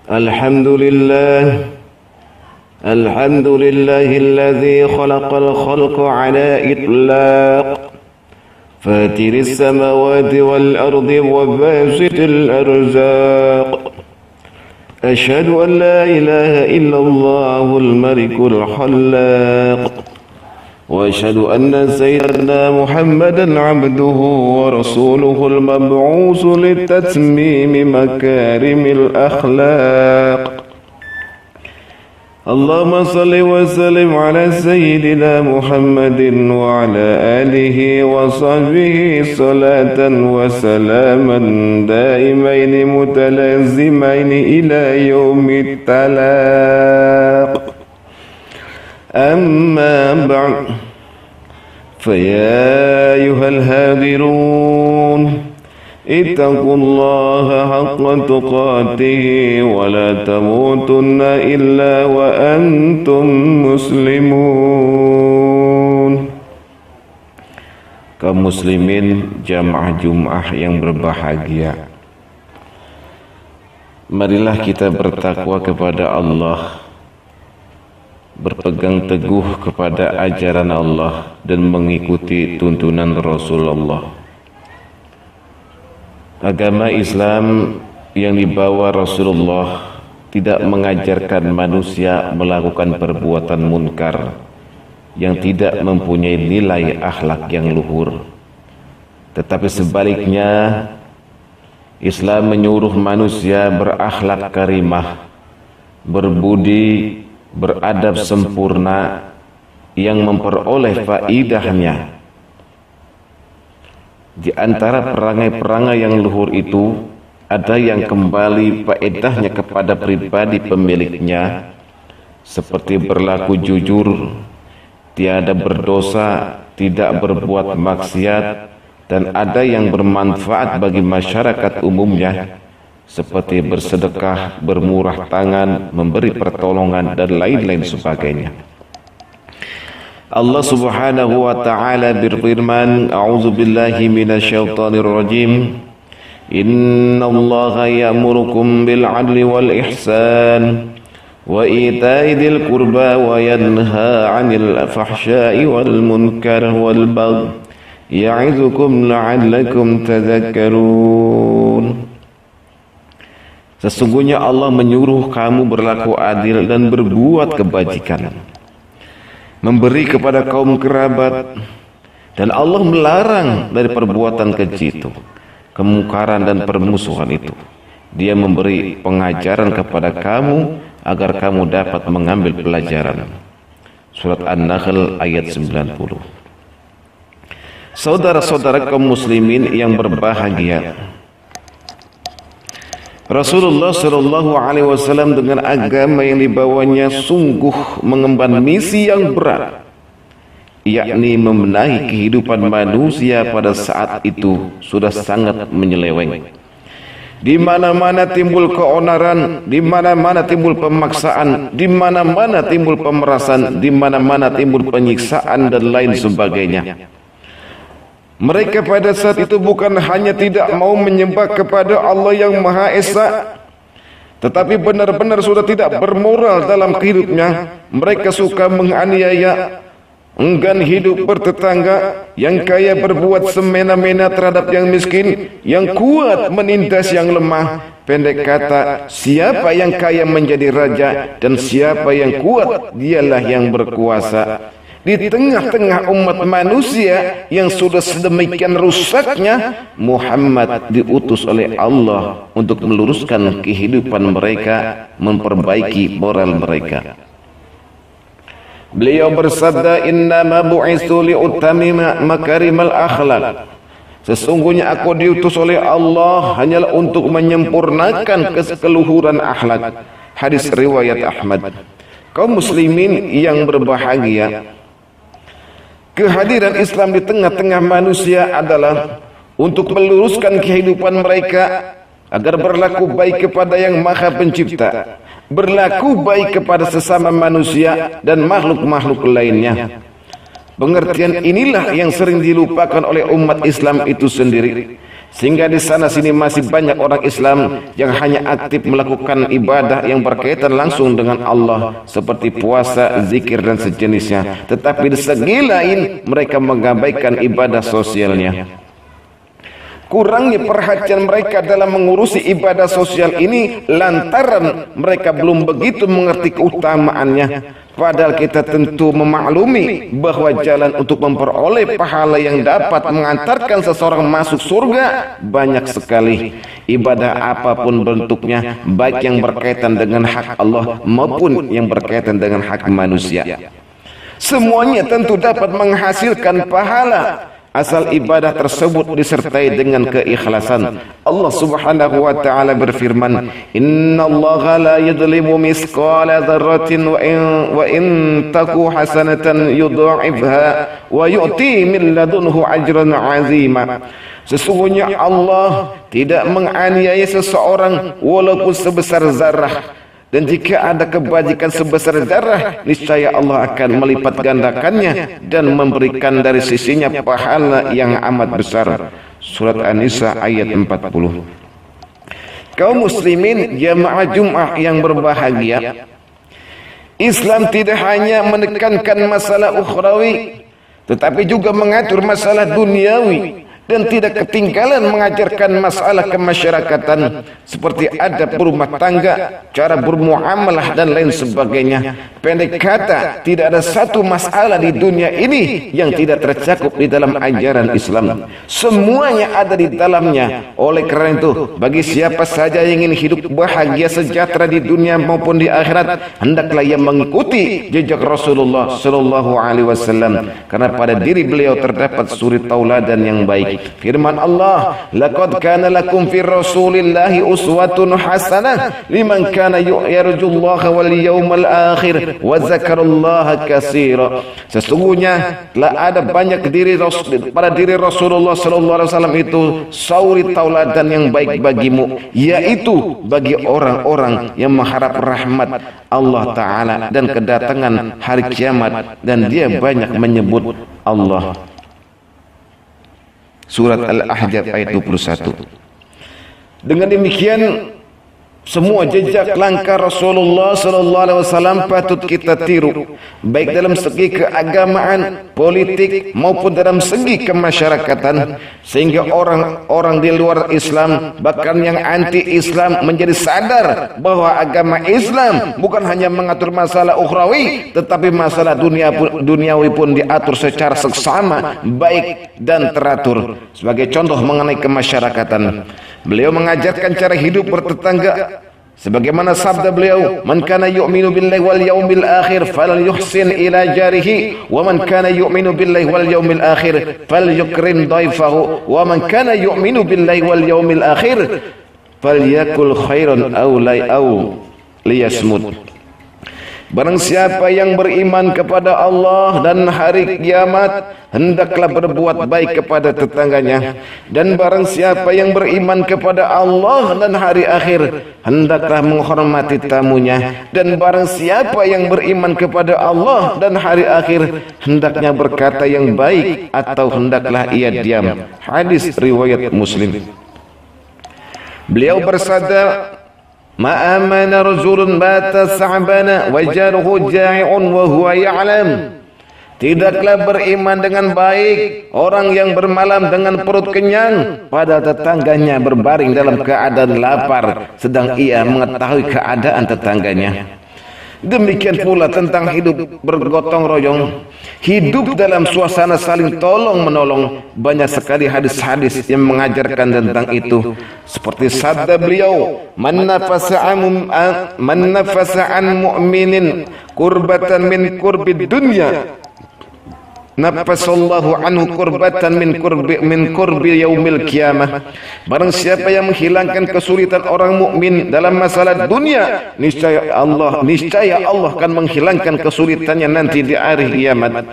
الحمد لله الذي خلق الخلق على إطلاق فاتر السماوات والأرض وباسط الأرزاق أشهد أن لا إله إلا الله الملك الخلاق وأشهد أن سيدنا محمدا عبده ورسوله المبعوث لتتميم مكارم الأخلاق اللهم صل وسلم على سيدنا محمد وعلى آله وصحبه صلاة وسلاما دائمين متلازمين إلى يوم التلاق أما بعد فيا أيها الهادرون اتقوا الله حق تقاته ولا تموتن إلا وأنتم مسلمون. Kaum muslimin jamaah Jum'ah yang berbahagia, marilah kita bertakwa kepada Allah, berpegang teguh kepada ajaran Allah dan mengikuti tuntunan Rasulullah. Agama Islam yang dibawa Rasulullah tidak mengajarkan manusia melakukan perbuatan munkar yang tidak mempunyai nilai akhlak yang luhur. Tetapi sebaliknya, Islam menyuruh manusia berakhlak karimah, berbudi, beradab sempurna yang memperoleh faidahnya. Di antara perangai-perangai yang luhur itu, ada yang kembali faedahnya kepada pribadi pemiliknya, seperti berlaku jujur, tiada berdosa, tidak berbuat maksiat, dan ada yang bermanfaat bagi masyarakat umumnya, seperti bersedekah, bermurah tangan, memberi pertolongan, dan lain-lain sebagainya. Allah Subhanahu wa taala berfirman, A'udzu billahi minasyaitonir rajim. Innallaha ya'murukum bil 'adli wal ihsan wa ita'i dzil qurba wa yanha 'anil fahsya'i wal munkar wal baghi ya'izukum la'allakum tadhakkarun. Sesungguhnya Allah menyuruh kamu berlaku adil dan berbuat kebajikan, memberi kepada kaum kerabat, dan Allah melarang dari perbuatan keji itu, kemungkaran dan permusuhan itu. Dia memberi pengajaran kepada kamu agar kamu dapat mengambil pelajaran. Surat An-Nahl ayat 90. Saudara-saudara kaum muslimin yang berbahagia, Rasulullah Shallallahu Alaihi Wasallam dengan agama yang dibawanya sungguh mengemban misi yang berat, yakni membenahi kehidupan manusia pada saat itu sudah sangat menyeleweng. Di mana-mana timbul keonaran, di mana-mana timbul pemaksaan, di mana-mana timbul pemerasan, di mana-mana timbul penyiksaan dan lain sebagainya. Mereka pada saat itu bukan hanya tidak mau menyembah kepada Allah yang Maha Esa, tetapi benar-benar sudah tidak bermoral dalam hidupnya. Mereka suka menganiaya, enggan hidup bertetangga, yang kaya berbuat semena-mena terhadap yang miskin, yang kuat menindas yang lemah. Pendek kata, siapa yang kaya menjadi raja, dan siapa yang kuat dialah yang berkuasa. Di tengah-tengah umat manusia yang sudah sedemikian rusaknya, Muhammad diutus oleh Allah untuk meluruskan kehidupan mereka, memperbaiki moral mereka. Beliau bersabda, innama bu'istu li'utamima makarimal akhlak. Sesungguhnya aku diutus oleh Allah hanyalah untuk menyempurnakan keluhuran akhlak. Hadis riwayat Ahmad. Kaum muslimin yang berbahagia, kehadiran Islam di tengah-tengah manusia adalah untuk meluruskan kehidupan mereka agar berlaku baik kepada yang Maha Pencipta, berlaku baik kepada sesama manusia dan makhluk-makhluk lainnya. Pengertian inilah yang sering dilupakan oleh umat Islam itu sendiri, Sehingga di sana sini masih banyak orang Islam yang hanya aktif melakukan ibadah yang berkaitan langsung dengan Allah seperti puasa, zikir dan sejenisnya. Tetapi di segi lain mereka mengabaikan ibadah sosialnya. Kurangnya perhatian mereka dalam mengurusi ibadah sosial ini lantaran mereka belum begitu mengerti keutamaannya. Padahal kita tentu memaklumi bahwa jalan untuk memperoleh pahala yang dapat mengantarkan seseorang masuk surga banyak sekali. Ibadah apapun bentuknya, baik yang berkaitan dengan hak Allah maupun yang berkaitan dengan hak manusia, semuanya tentu dapat menghasilkan pahala asal ibadah tersebut disertai dengan keikhlasan. Allah Subhanahu wa taala berfirman, "Innallaha la yadhlimu mithqala dzarratin wa in taku hasanatan yudha'ifha wa yu'ti min ladunhu ajran 'azima." Sesungguhnya Allah tidak menganiaya seseorang walaupun sebesar zarah. Dan jika ada kebajikan sebesar zarah, niscaya Allah akan melipat gandakannya dan memberikan dari sisinya pahala yang amat besar. Surat An-Nisa ayat 40. Kaum muslimin jamaah Jum'ah yang berbahagia, Islam tidak hanya menekankan masalah ukhrawi, tetapi juga mengatur masalah duniawi. Dan tidak ketinggalan mengajarkan masalah kemasyarakatan seperti adab berumah tangga, cara bermuamalah dan lain sebagainya. Pendek kata, tidak ada satu masalah di dunia ini yang tidak tercakup di dalam ajaran Islam. Semuanya ada di dalamnya. Oleh karena itu, bagi siapa saja yang ingin hidup bahagia sejahtera di dunia maupun di akhirat, hendaklah ia mengikuti jejak Rasulullah sallallahu alaihi wasallam, karena pada diri beliau terdapat suri tauladan yang baik. Firman Allah, laqad kana lakum fi rasulillahi uswatun hasanah liman kana yarjullaha wal yawmal akhir wa dzakarallaha katsira. Sesungguhnya telah ada banyak pada diri Rasulullah sallallahu alaihi wasallam itu suri tauladan yang baik bagimu, yaitu bagi orang-orang yang mengharap rahmat Allah taala dan kedatangan hari kiamat, dan dia banyak menyebut Allah. Surat Al-Ahzab ayat 21. Dengan demikian, semua jejak langkah Rasulullah sallallahu alaihi wasallam patut kita tiru, baik dalam segi keagamaan, politik maupun dalam segi kemasyarakatan, sehingga orang-orang di luar Islam, bahkan yang anti-Islam, menjadi sadar bahwa agama Islam bukan hanya mengatur masalah ukhrawi, tetapi masalah duniawi pun diatur secara seksama, baik dan teratur. Sebagai contoh mengenai kemasyarakatan, beliau mengajarkan cara hidup bertetangga sebagaimana sabda beliau, man kana yu'minu billahi wal yaumil akhir falyuhsin ila jarihi wa man kana yu'minu billahi wal yaumil akhir falyukrim dhaifahu wa man kana yu'minu billahi wal yaumil akhir falyakul khairan aw liyasmut. Barang siapa yang beriman kepada Allah dan hari kiamat, hendaklah berbuat baik kepada tetangganya. Dan barang siapa yang beriman kepada Allah dan hari akhir, hendaklah menghormati tamunya. Dan barang siapa yang beriman kepada Allah dan hari akhir, hendaknya berkata yang baik atau hendaklah ia diam. Hadis riwayat Muslim. Beliau bersabda, ma amana rajulun bata sa'bana wa jaruhu ja'i'un wa huwa ya'lam. Tidaklah beriman dengan baik orang yang bermalam dengan perut kenyang, padahal tetangganya berbaring dalam keadaan lapar, sedang ia mengetahui keadaan tetangganya. Demikian pula tentang hidup bergotong royong, hidup dalam suasana saling tolong menolong. Banyak sekali hadis-hadis yang mengajarkan tentang itu. Seperti sabda beliau, man nafasa an mu'minin kurbatan min kurbid dunya, nafasallahu anhu kurbatan min kurbi yaumil qiyamah. Barang siapa yang menghilangkan kesulitan orang mukmin dalam masalah dunia, niscaya Allah akan menghilangkan kesulitannya nanti di hari kiamat.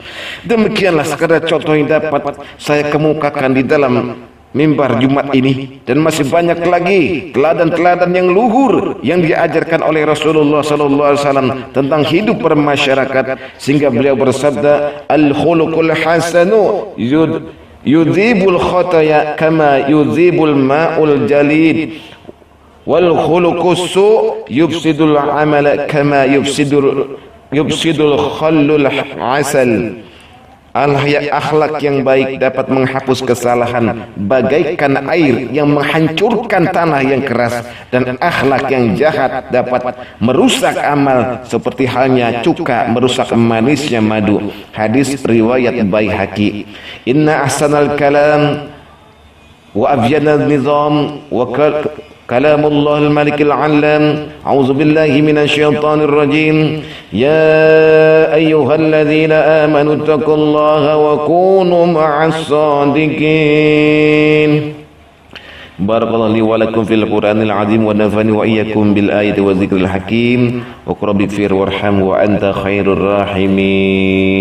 Demikianlah sekadar contoh yang dapat saya kemukakan di dalam mimbar Jumat ini, dan masih banyak lagi teladan-teladan yang luhur yang diajarkan oleh Rasulullah sallallahu alaihi wasallam tentang hidup bermasyarakat, sehingga beliau bersabda, al khuluqul hasanu yudhibul khataya kama yudhibul ma'ul jalid wal khuluqus su yufsidul amala kama yufsidul khallul asal. Akhlak yang baik dapat menghapus kesalahan bagaikan air yang menghancurkan tanah yang keras, dan akhlak yang jahat dapat merusak amal seperti halnya cuka merusak manisnya madu. Hadis riwayat Baihaqi. Inna ahsanal kalam wa abyanal nizam wa كلام الله الملك العلام. أعوذ بالله من الشيطان الرجيم. يا أيها الذين آمنوا اتقوا الله وكونوا مع الصادقين. بارك الله لي ولكم في القرآن العظيم ونفعني وإياكم بالآية والذكر الحكيم. وقل رب اغفر وارحم وأنت خير الراحمين.